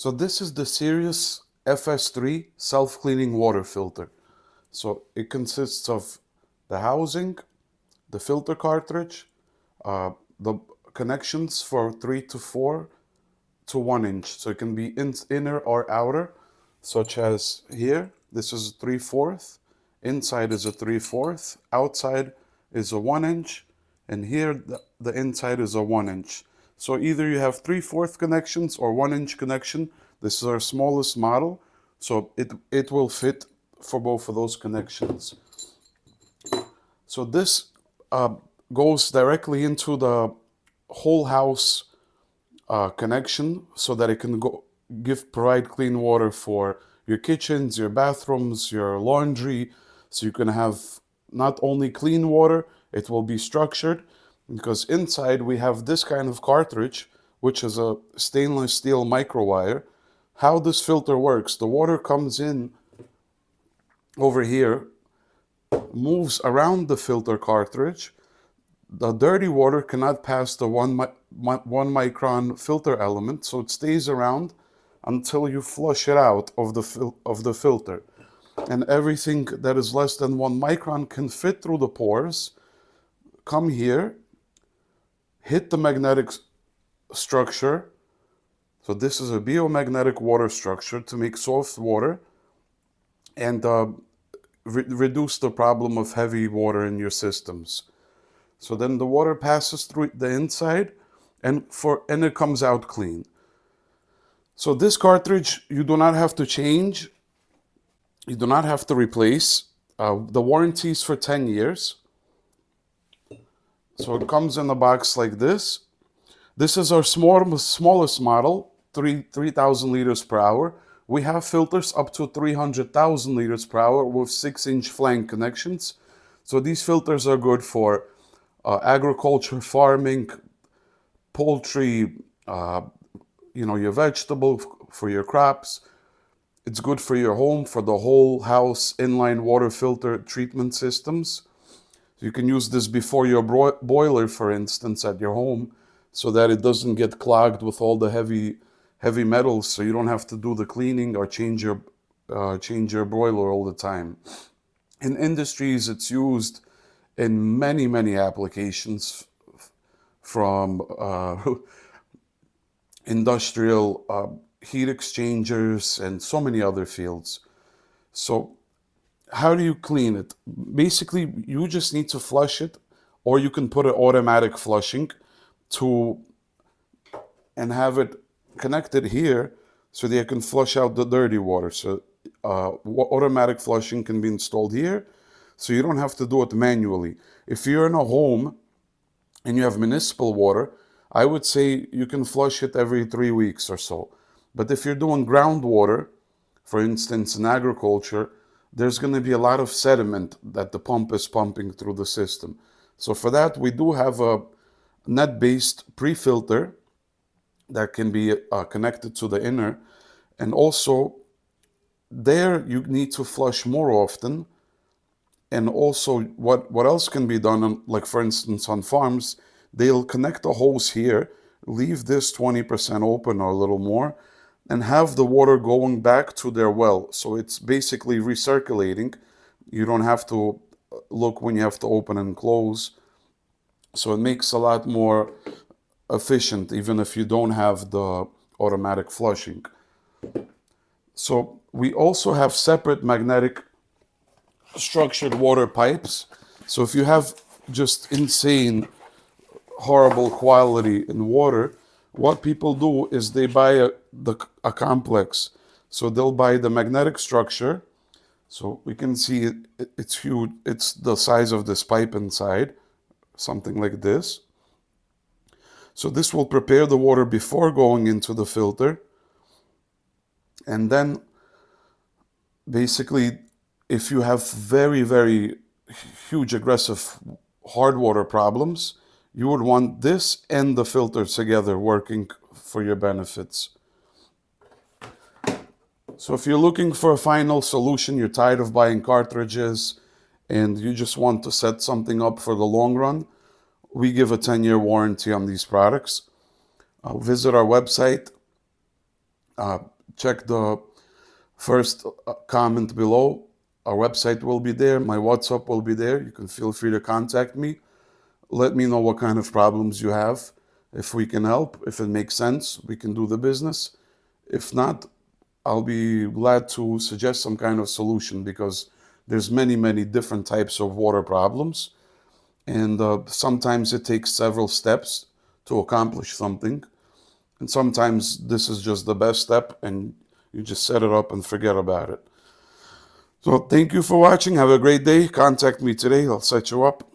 So this is the SERUS FS-3 self-cleaning water filter. So it consists of the housing, the filter cartridge, the connections for 3 to 4 to 1 inch. So it can be inner or outer, such as here. This is a 3/4. Inside is a 3/4. Outside is a 1 inch. And here the inside is a 1 inch. So either you have 3/4 connections or 1 inch connection. This is our smallest model. So it will fit for both of those connections. So this goes directly into the whole house connection so that it can provide clean water for your kitchens, your bathrooms, your laundry. So you can have not only clean water, it will be structured, because inside we have this kind of cartridge, which is a stainless steel microwire. How this filter works, the water comes in over here, moves around the filter cartridge. The dirty water cannot pass the one micron filter element, so it stays around until you flush it out of the filter. And everything that is less than 1 micron can fit through the pores, come here, hit the magnetic structure. So this is a biomagnetic water structure to make soft water and reduce the problem of heavy water in your systems. So then the water passes through the inside and it comes out clean. So this cartridge, you do not have to change. You do not have to replace. The warranty is for 10 years. So it comes in a box like this. This is our smallest model, 3,000 liters per hour. We have filters up to 300,000 liters per hour with 6-inch flank connections. So these filters are good for agriculture, farming, poultry, your vegetable, for your crops. It's good for your home, for the whole house inline water filter treatment systems. You can use this before your boiler, for instance, at your home, so that it doesn't get clogged with all the heavy metals, so you don't have to do the cleaning or change your boiler all the time. In industries, it's used in many applications, from industrial heat exchangers and so many other fields. So how do you clean it? Basically, you just need to flush it, or you can put an automatic flushing and have it connected here so that you can flush out the dirty water. So automatic flushing can be installed here, so you don't have to do it manually. If you're in a home and you have municipal water, I would say you can flush it every 3 weeks or so. But if you're doing groundwater, for instance, in agriculture, there's going to be a lot of sediment that the pump is pumping through the system. So for that, we do have a net-based pre-filter that can be connected to the inner. And also, there you need to flush more often. And also, what else can be done, like for instance on farms, they'll connect a hose here, leave this 20% open or a little more, and have the water going back to their well. So it's basically recirculating. You don't have to look when you have to open and close. So it makes a lot more efficient, even if you don't have the automatic flushing. So we also have separate magnetic structured water pipes. So if you have just insane, horrible quality in water, what people do is they buy a complex. So they'll buy the magnetic structure. So we can see it's huge. It's the size of this pipe inside, something like this. So this will prepare the water before going into the filter. And then basically, if you have very huge aggressive hard water problems, you would want this and the filter together working for your benefits. So if you're looking for a final solution, you're tired of buying cartridges and you just want to set something up for the long run, we give a 10-year warranty on these products. Visit our website, check the first comment below. Our website will be there. My WhatsApp will be there. You can feel free to contact me. Let me know what kind of problems you have. If we can help, if it makes sense, we can do the business. If not, I'll be glad to suggest some kind of solution, because there's many different types of water problems. And sometimes it takes several steps to accomplish something. And sometimes this is just the best step and you just set it up and forget about it. So thank you for watching. Have a great day. Contact me today. I'll set you up.